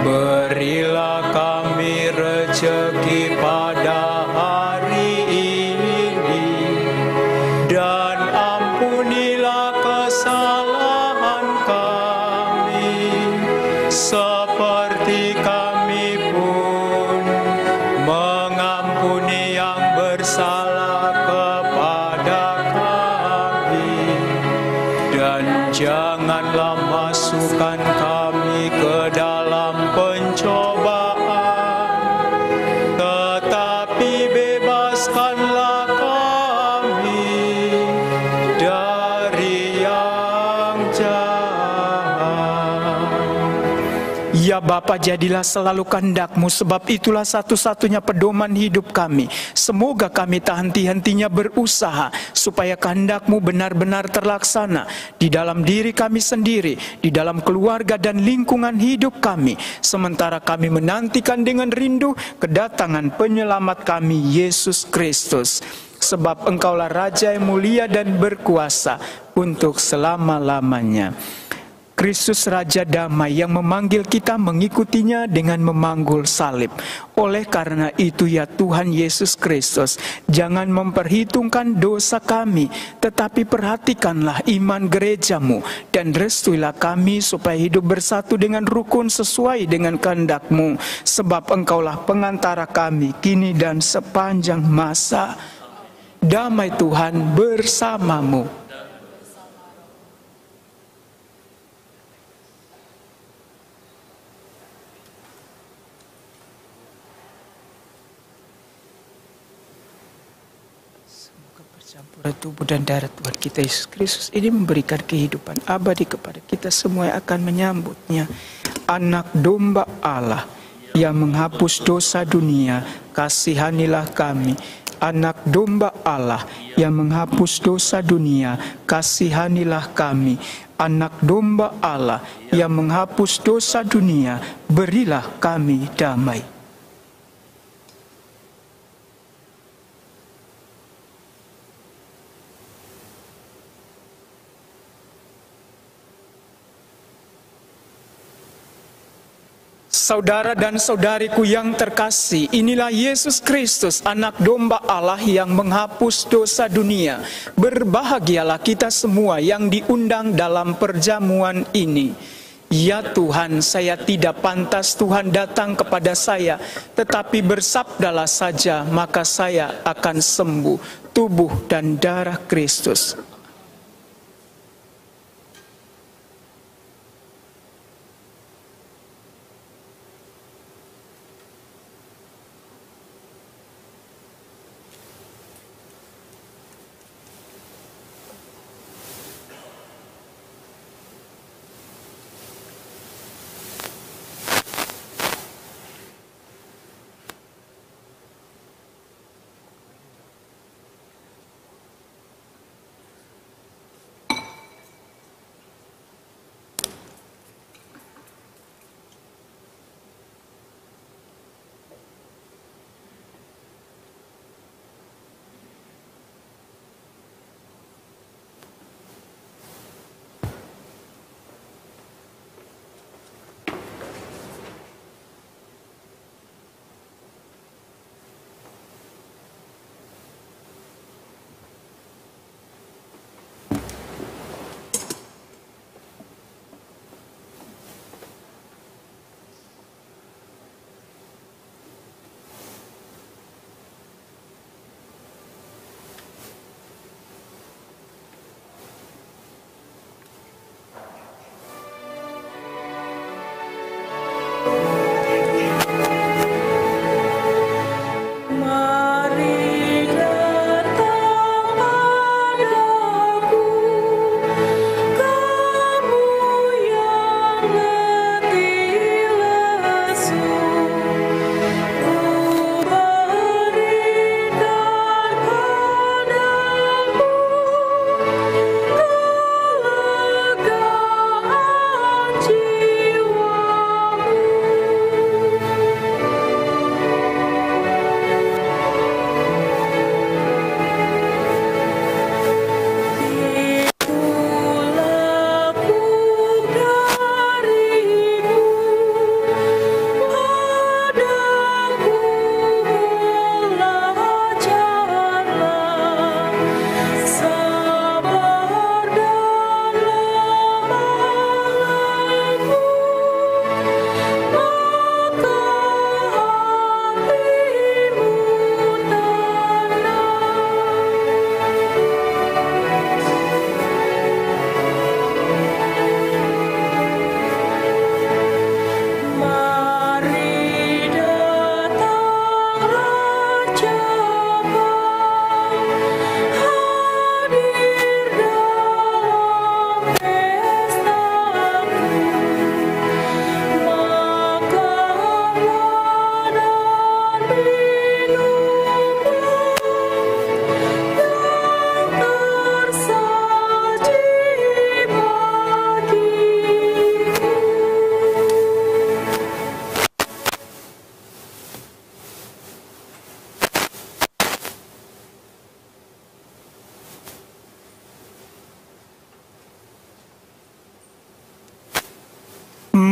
Berilah kami rezeki pada hari ini, dan ampunilah kesalahan kami, seperti kami pun mengampuni yang bersalah kepada kami. Dan janganlah masukkan kami ke dalam pencobaan, tetapi bebaskanlah kami dari yang jahat. Ya Bapa, jadilah selalu kehendak-Mu, sebab itulah satu-satunya pedoman hidup kami. Semoga kami tak henti-hentinya berusaha, supaya kehendak-Mu benar-benar terlaksana di dalam diri kami sendiri, di dalam keluarga dan lingkungan hidup kami, sementara kami menantikan dengan rindu kedatangan penyelamat kami, Yesus Kristus. Sebab Engkaulah Raja yang mulia dan berkuasa untuk selama-lamanya. Kristus Raja Damai yang memanggil kita mengikutinya dengan memanggul salib. Oleh karena itu ya Tuhan Yesus Kristus, jangan memperhitungkan dosa kami, tetapi perhatikanlah iman gereja-Mu, dan restuilah kami supaya hidup bersatu dengan rukun sesuai dengan kehendak-Mu, sebab Engkaulah pengantara kami kini dan sepanjang masa. Damai Tuhan bersamamu. Campuran tubuh dan darah Tuhan kita Yesus Kristus ini memberikan kehidupan abadi kepada kita semua yang akan menyambutnya. Anak domba Allah yang menghapus dosa dunia, kasihanilah kami. Anak domba Allah yang menghapus dosa dunia, kasihanilah kami. Anak domba Allah yang menghapus dosa dunia, berilah kami damai. Saudara dan saudariku yang terkasih, inilah Yesus Kristus, anak domba Allah yang menghapus dosa dunia. Berbahagialah kita semua yang diundang dalam perjamuan ini. Ya Tuhan, saya tidak pantas Tuhan datang kepada saya, tetapi bersabdalah saja, maka saya akan sembuh. Tubuh dan darah Kristus.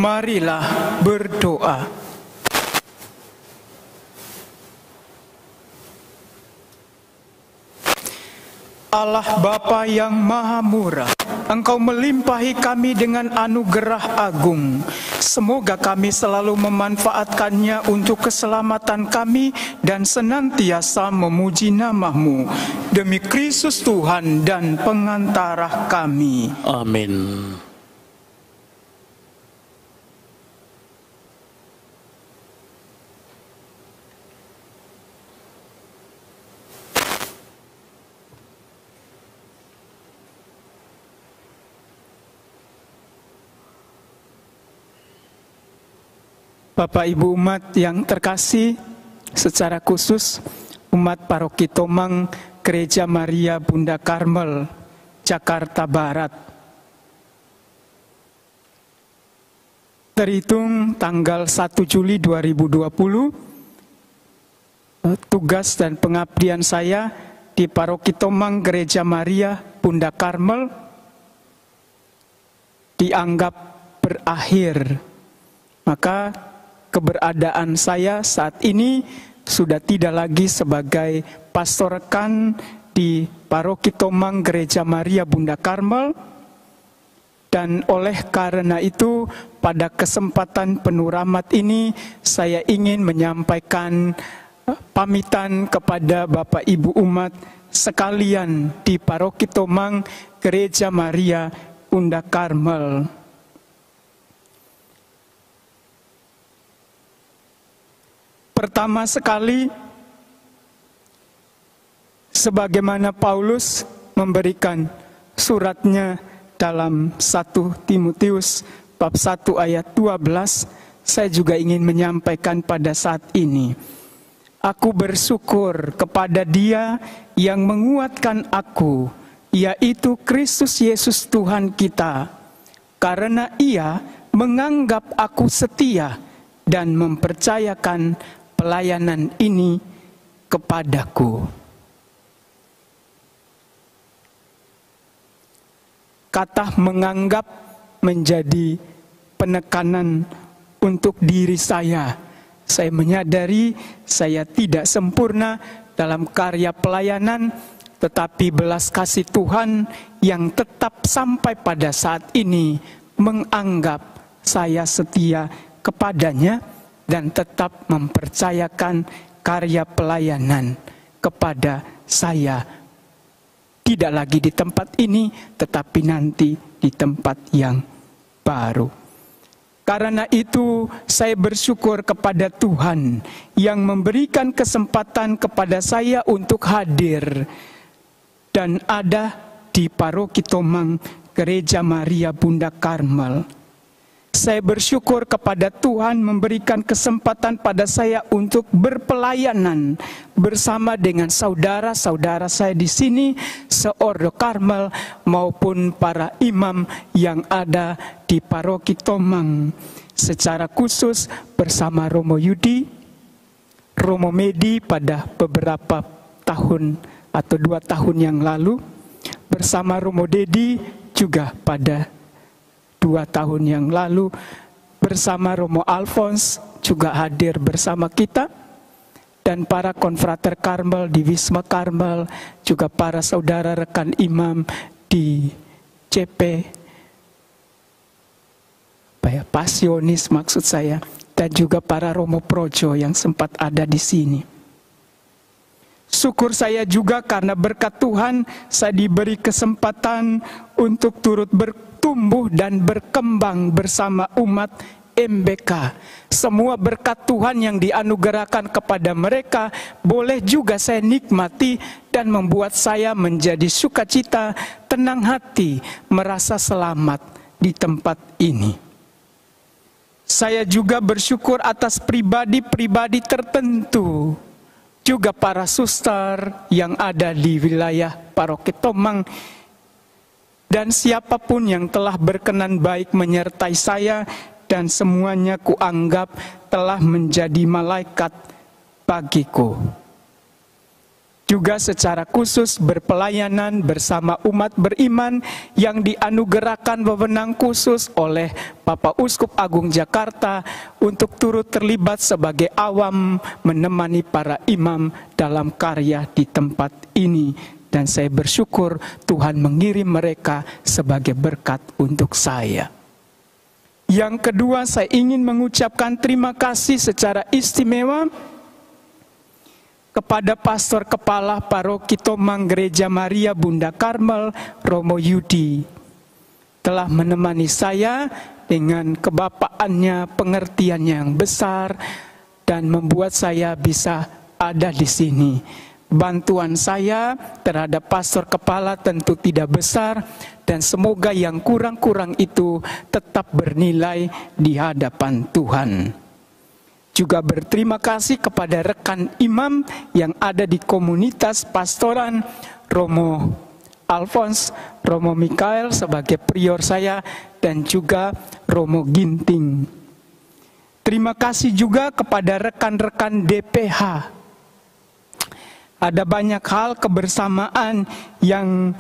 Marilah berdoa. Allah Bapa yang Maha Murah, Engkau melimpahi kami dengan anugerah agung. Semoga kami selalu memanfaatkannya untuk keselamatan kami dan senantiasa memuji nama-Mu. Demi Kristus Tuhan dan pengantara kami. Amin. Bapak Ibu umat yang terkasih, secara khusus umat Paroki Tomang Gereja Maria Bunda Karmel, Jakarta Barat. Terhitung tanggal 1 Juli 2020, tugas dan pengabdian saya di Paroki Tomang Gereja Maria Bunda Karmel dianggap berakhir. Maka keberadaan saya saat ini sudah tidak lagi sebagai pastor rekan di Paroki Tomang Gereja Maria Bunda Karmel, dan oleh karena itu pada kesempatan penuh rahmat ini saya ingin menyampaikan pamitan kepada Bapak Ibu umat sekalian di Paroki Tomang Gereja Maria Bunda Karmel. Pertama sekali, sebagaimana Paulus memberikan suratnya dalam 1 Timotius bab 1 ayat 12, saya juga ingin menyampaikan pada saat ini. Aku bersyukur kepada Dia yang menguatkan aku, yaitu Kristus Yesus Tuhan kita, karena Ia menganggap aku setia dan mempercayakan pelayanan ini kepadaku. Kata menganggap menjadi penekanan untuk diri saya. Saya menyadari saya tidak sempurna dalam karya pelayanan, tetapi belas kasih Tuhan yang tetap sampai pada saat ini menganggap saya setia kepadanya dan tetap mempercayakan karya pelayanan kepada saya. Tidak lagi di tempat ini, tetapi nanti di tempat yang baru. Karena itu, saya bersyukur kepada Tuhan yang memberikan kesempatan kepada saya untuk hadir dan ada di Paroki Tomang Gereja Maria Bunda Karmel. Saya bersyukur kepada Tuhan memberikan kesempatan pada saya untuk berpelayanan bersama dengan saudara-saudara saya di sini, seordo Karmel maupun para imam yang ada di Paroki Tomang. Secara khusus bersama Romo Yudi, Romo Medi pada beberapa tahun atau 2 tahun yang lalu, bersama Romo Dedi juga pada 2 tahun yang lalu, bersama Romo Alphonse juga hadir bersama kita, dan para konfrater Karmel di Wisma Karmel, juga para saudara rekan imam di CP Pasionis maksud saya, dan juga para Romo Projo yang sempat ada di sini. Syukur saya juga karena berkat Tuhan saya diberi kesempatan untuk turut bertumbuh dan berkembang bersama umat MBK. Semua berkat Tuhan yang dianugerahkan kepada mereka boleh juga saya nikmati dan membuat saya menjadi sukacita, tenang hati, merasa selamat di tempat ini. Saya juga bersyukur atas pribadi-pribadi tertentu, juga para suster yang ada di wilayah Paroki Tomang, dan siapapun yang telah berkenan baik menyertai saya, dan semuanya kuanggap telah menjadi malaikat bagiku. juga secara khusus berpelayanan bersama umat beriman yang dianugerahkan wewenang khusus oleh Bapak Uskup Agung Jakarta untuk turut terlibat sebagai awam menemani para imam dalam karya di tempat ini. Dan saya bersyukur Tuhan mengirim mereka sebagai berkat untuk saya. Yang kedua, saya ingin mengucapkan terima kasih secara istimewa kepada Pastor Kepala Paroki Tomang Gereja Maria Bunda Karmel, Romo Yudi, telah menemani saya dengan kebapaannya, pengertiannya yang besar, dan membuat saya bisa ada di sini. Bantuan saya terhadap Pastor Kepala tentu tidak besar, dan semoga yang kurang-kurang itu tetap bernilai di hadapan Tuhan. Juga berterima kasih kepada rekan imam yang ada di komunitas pastoran, Romo Alphonse, Romo Mikael sebagai prior saya, dan juga Romo Ginting. Terima kasih juga kepada rekan-rekan DPH. Ada banyak hal kebersamaan yang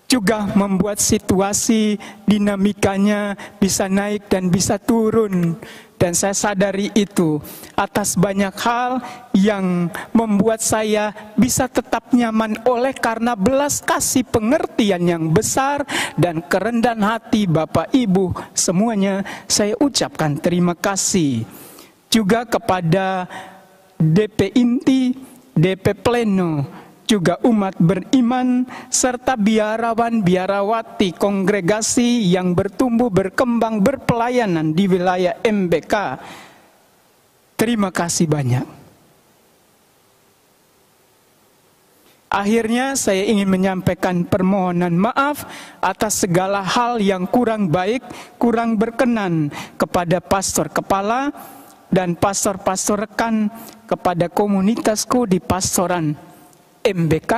juga membuat situasi dinamikanya bisa naik dan bisa turun. Dan saya sadari itu atas banyak hal yang membuat saya bisa tetap nyaman oleh karena belas kasih pengertian yang besar dan kerendahan hati Bapak Ibu semuanya. Saya ucapkan terima kasih juga kepada DP Inti, DP Pleno, juga umat beriman, serta biarawan-biarawati kongregasi yang bertumbuh berkembang berpelayanan di wilayah MBK. Terima kasih banyak. Akhirnya saya ingin menyampaikan permohonan maaf atas segala hal yang kurang baik, kurang berkenan kepada Pastor Kepala dan pastor-pastor rekan, kepada komunitasku di pastoran MBK,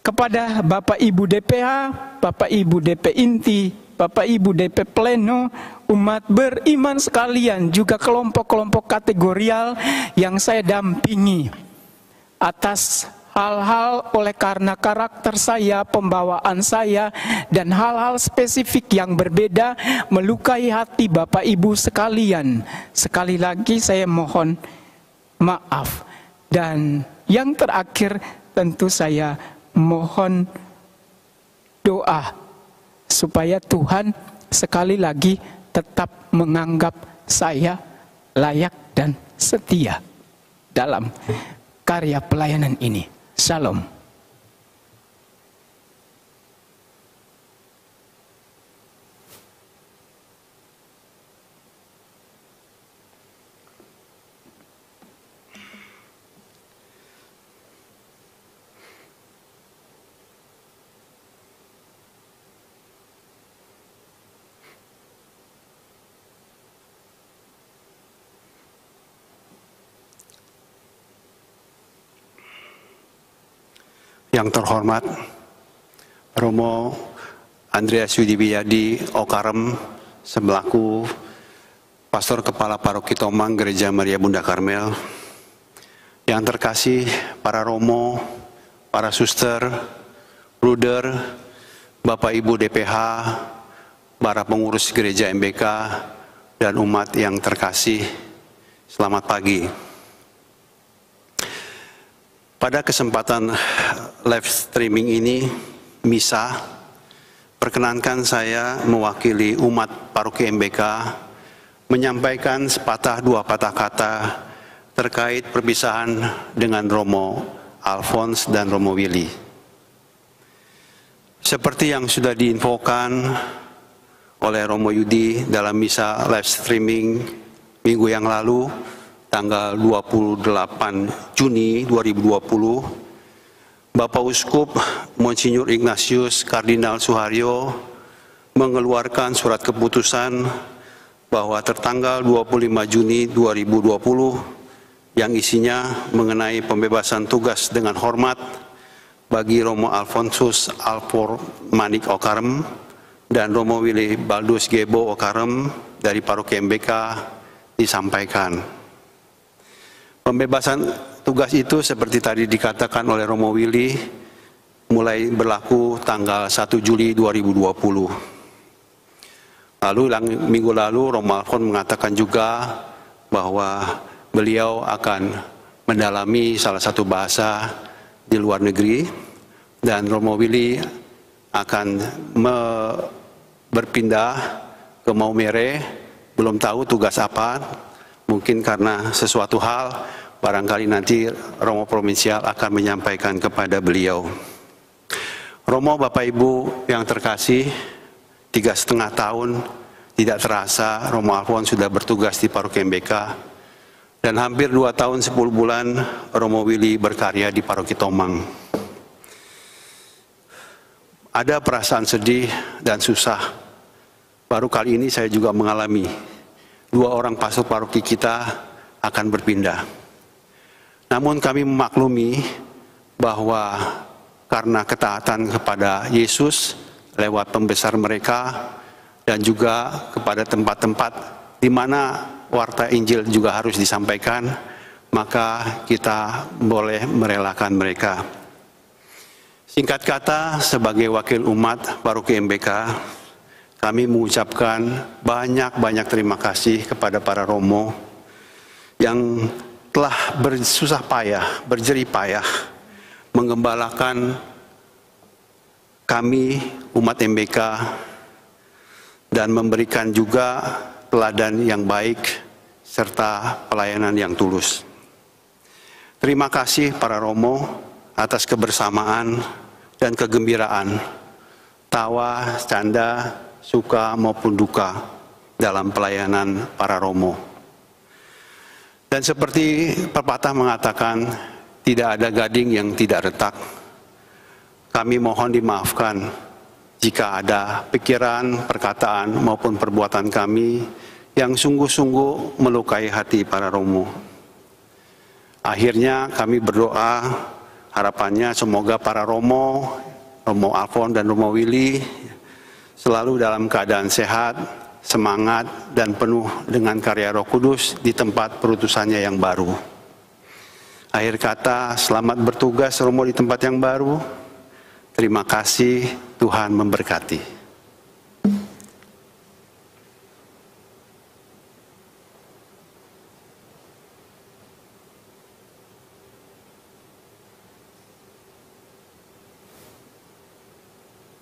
kepada Bapak Ibu DPH, Bapak Ibu DP Inti, Bapak Ibu DP Pleno, umat beriman sekalian, juga kelompok-kelompok kategorial yang saya dampingi atas hal-hal oleh karena karakter saya, pembawaan saya, dan hal-hal spesifik yang berbeda melukai hati Bapak Ibu sekalian. Sekali lagi saya mohon maaf. Dan yang terakhir tentu saya mohon doa supaya Tuhan sekali lagi tetap menganggap saya layak dan setia dalam karya pelayanan ini. Shalom. Yang terhormat Romo Andreas Yudi Wiyadi Okarem selaku Pastor Kepala Paroki Tomang Gereja Maria Bunda Karmel, yang terkasih para Romo, para suster, bruder, Bapak Ibu DPH, para pengurus gereja MBK, dan umat yang terkasih, selamat pagi. Pada kesempatan live streaming ini, misa, perkenankan saya mewakili umat Paroki MBK menyampaikan sepatah dua patah kata terkait perpisahan dengan Romo Alphonse dan Romo Willy. Seperti yang sudah diinfokan oleh Romo Yudi dalam misa live streaming minggu yang lalu, tanggal 28 Juni 2020, Bapak Uskup Monsinyur Ignatius Kardinal Suharyo mengeluarkan surat keputusan bahwa tertanggal 25 Juni 2020 yang isinya mengenai pembebasan tugas dengan hormat bagi Romo Alphonsus Alfor Manik Okarem dan Romo Willy Baldus Gebo Okarem dari Paroki MBK disampaikan. Pembebasan tugas itu seperti tadi dikatakan oleh Romo Willy, mulai berlaku tanggal 1 Juli 2020. Lalu minggu lalu Romo Alfon mengatakan juga bahwa beliau akan mendalami salah satu bahasa di luar negeri, dan Romo Willy akan berpindah ke Maumere, belum tahu tugas apa, mungkin karena sesuatu hal, barangkali nanti Romo Provinsial akan menyampaikan kepada beliau. Romo, Bapak Ibu yang terkasih, 3,5 tahun tidak terasa Romo Alfon sudah bertugas di Paroki MBK, dan hampir 2 tahun 10 bulan Romo Willy berkarya di Paroki Tomang. Ada perasaan sedih dan susah. Baru kali ini saya juga mengalami 2 orang pastor paroki kita akan berpindah. Namun kami memaklumi bahwa karena ketaatan kepada Yesus lewat pembesar mereka, dan juga kepada tempat-tempat di mana warta Injil juga harus disampaikan, maka kita boleh merelakan mereka. Singkat kata, sebagai wakil umat Paroki MBK, kami mengucapkan banyak-banyak terima kasih kepada para romo yang telah bersusah payah, berjerih payah menggembalakan kami umat MBK dan memberikan juga teladan yang baik serta pelayanan yang tulus. Terima kasih para romo atas kebersamaan dan kegembiraan, tawa, canda, suka maupun duka dalam pelayanan para romo. Dan seperti pepatah mengatakan, tidak ada gading yang tidak retak. Kami mohon dimaafkan jika ada pikiran, perkataan maupun perbuatan kami yang sungguh-sungguh melukai hati para romo. Akhirnya kami berdoa, harapannya semoga para romo, Romo Alfon dan Romo Willy selalu dalam keadaan sehat, semangat, dan penuh dengan karya Roh Kudus di tempat perutusannya yang baru. Akhir kata, selamat bertugas Romo di tempat yang baru. Terima kasih, Tuhan memberkati.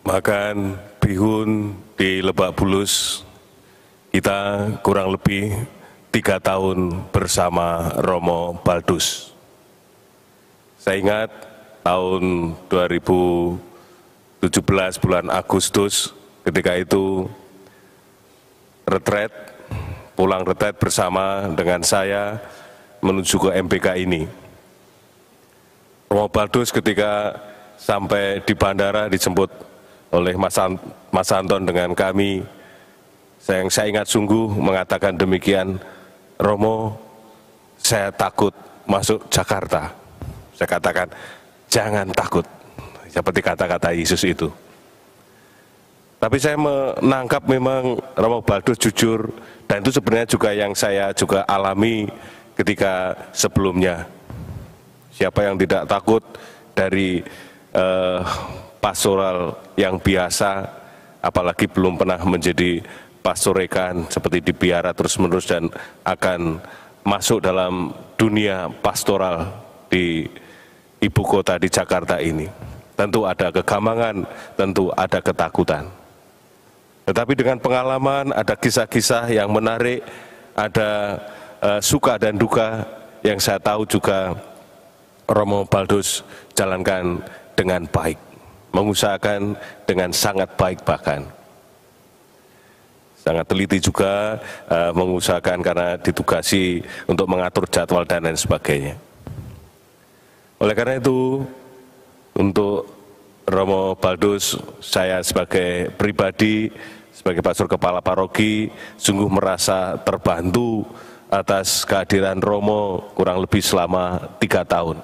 Makan bihun di Lebak Bulus, kita kurang lebih 3 tahun bersama Romo Baldus. Saya ingat tahun 2017 bulan Agustus, ketika itu retret, pulang retret bersama dengan saya menuju ke MBK ini. Romo Baldus ketika sampai di bandara dijemput oleh Mas Anton dengan kami, saya ingat sungguh mengatakan demikian, Romo, saya takut masuk Jakarta. Saya katakan, jangan takut, seperti kata-kata Yesus itu. Tapi saya menangkap memang Romo Baldus jujur, dan itu sebenarnya juga yang saya juga alami ketika sebelumnya. Siapa yang tidak takut dari pastoral yang biasa, apalagi belum pernah menjadi pastor rekan seperti di biara terus-menerus dan akan masuk dalam dunia pastoral di ibu kota di Jakarta ini. Tentu ada kegamangan, tentu ada ketakutan. Tetapi dengan pengalaman, ada kisah-kisah yang menarik, ada suka dan duka yang saya tahu juga Romo Baldus jalankan dengan baik, mengusahakan dengan sangat baik bahkan. Sangat teliti juga mengusahakan karena ditugasi untuk mengatur jadwal dan lain sebagainya. Oleh karena itu, untuk Romo Baldus, saya sebagai pribadi, sebagai pastor kepala paroki, sungguh merasa terbantu atas kehadiran Romo kurang lebih selama 3 tahun.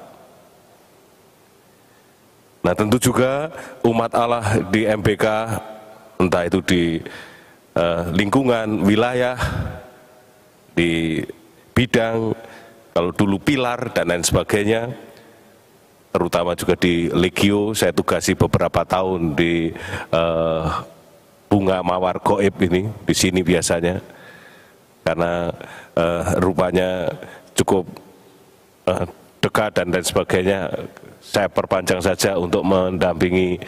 Nah, tentu juga umat Allah di MBK, entah itu di lingkungan wilayah, di bidang kalau dulu pilar dan lain sebagainya, terutama juga di Legio, saya tugasi beberapa tahun di bunga mawar goib ini, di sini biasanya, karena rupanya cukup dekat dan lain sebagainya, saya perpanjang saja untuk mendampingi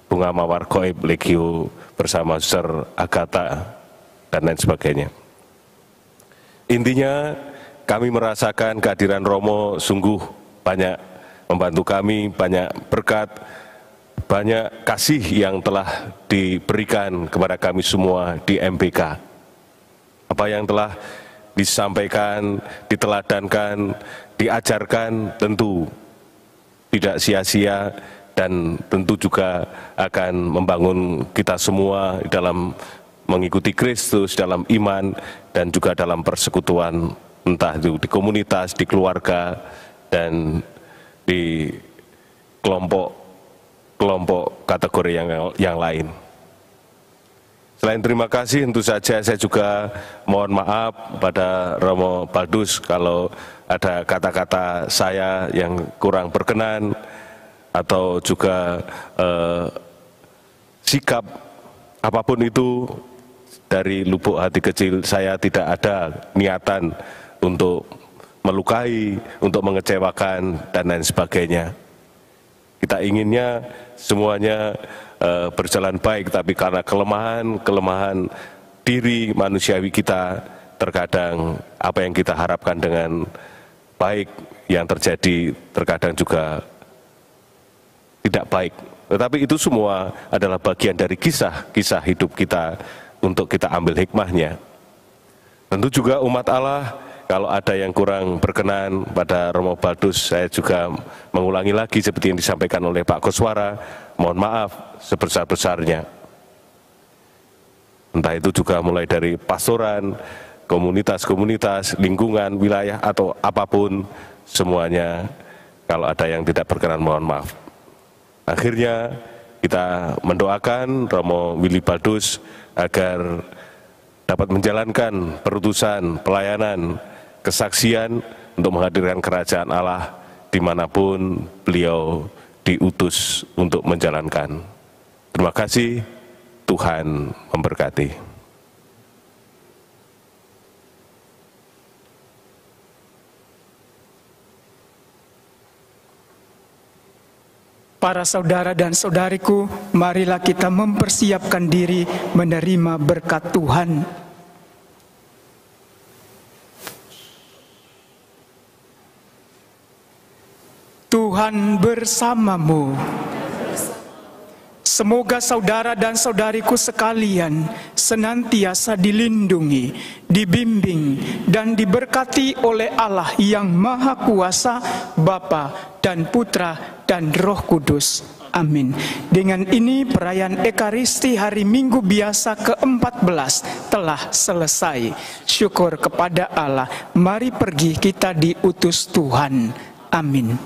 bunga mawar goib Legio bersama Suster Agatha dan lain sebagainya. Intinya kami merasakan kehadiran Romo sungguh banyak membantu kami, banyak berkat, banyak kasih yang telah diberikan kepada kami semua di MBK. Apa yang telah disampaikan, diteladankan, diajarkan tentu tidak sia-sia dan tentu juga akan membangun kita semua dalam mengikuti Kristus, dalam iman, dan juga dalam persekutuan, entah itu di komunitas, di keluarga, dan di kelompok kategori yang lain. Selain terima kasih, tentu saja saya juga mohon maaf pada Romo Baldus kalau ada kata-kata saya yang kurang berkenan, atau juga sikap apapun itu. Dari lubuk hati kecil saya tidak ada niatan untuk melukai, untuk mengecewakan, dan lain sebagainya. Kita inginnya semuanya berjalan baik, tapi karena kelemahan diri manusiawi kita, terkadang apa yang kita harapkan dengan baik yang terjadi terkadang juga tidak baik. Tetapi itu semua adalah bagian dari kisah hidup kita, untuk kita ambil hikmahnya. Tentu juga umat Allah, kalau ada yang kurang berkenan pada Romo Baldus, saya juga mengulangi lagi seperti yang disampaikan oleh Pak Koswara, mohon maaf sebesar-besarnya. Entah itu juga mulai dari pastoran, komunitas-komunitas, lingkungan, wilayah, atau apapun, semuanya kalau ada yang tidak berkenan mohon maaf. Akhirnya kita mendoakan Romo Willy Baldus agar dapat menjalankan perutusan, pelayanan, kesaksian untuk menghadirkan kerajaan Allah dimanapun beliau diutus untuk menjalankan. Terima kasih, Tuhan memberkati. Para saudara dan saudariku, marilah kita mempersiapkan diri menerima berkat Tuhan. Tuhan bersamamu. Semoga saudara dan saudariku sekalian senantiasa dilindungi, dibimbing, dan diberkati oleh Allah yang Maha Kuasa, Bapa dan Putra dan Roh Kudus. Amin. Dengan ini perayaan Ekaristi hari Minggu biasa ke-14 telah selesai. Syukur kepada Allah. Mari pergi, kita diutus Tuhan. Amin.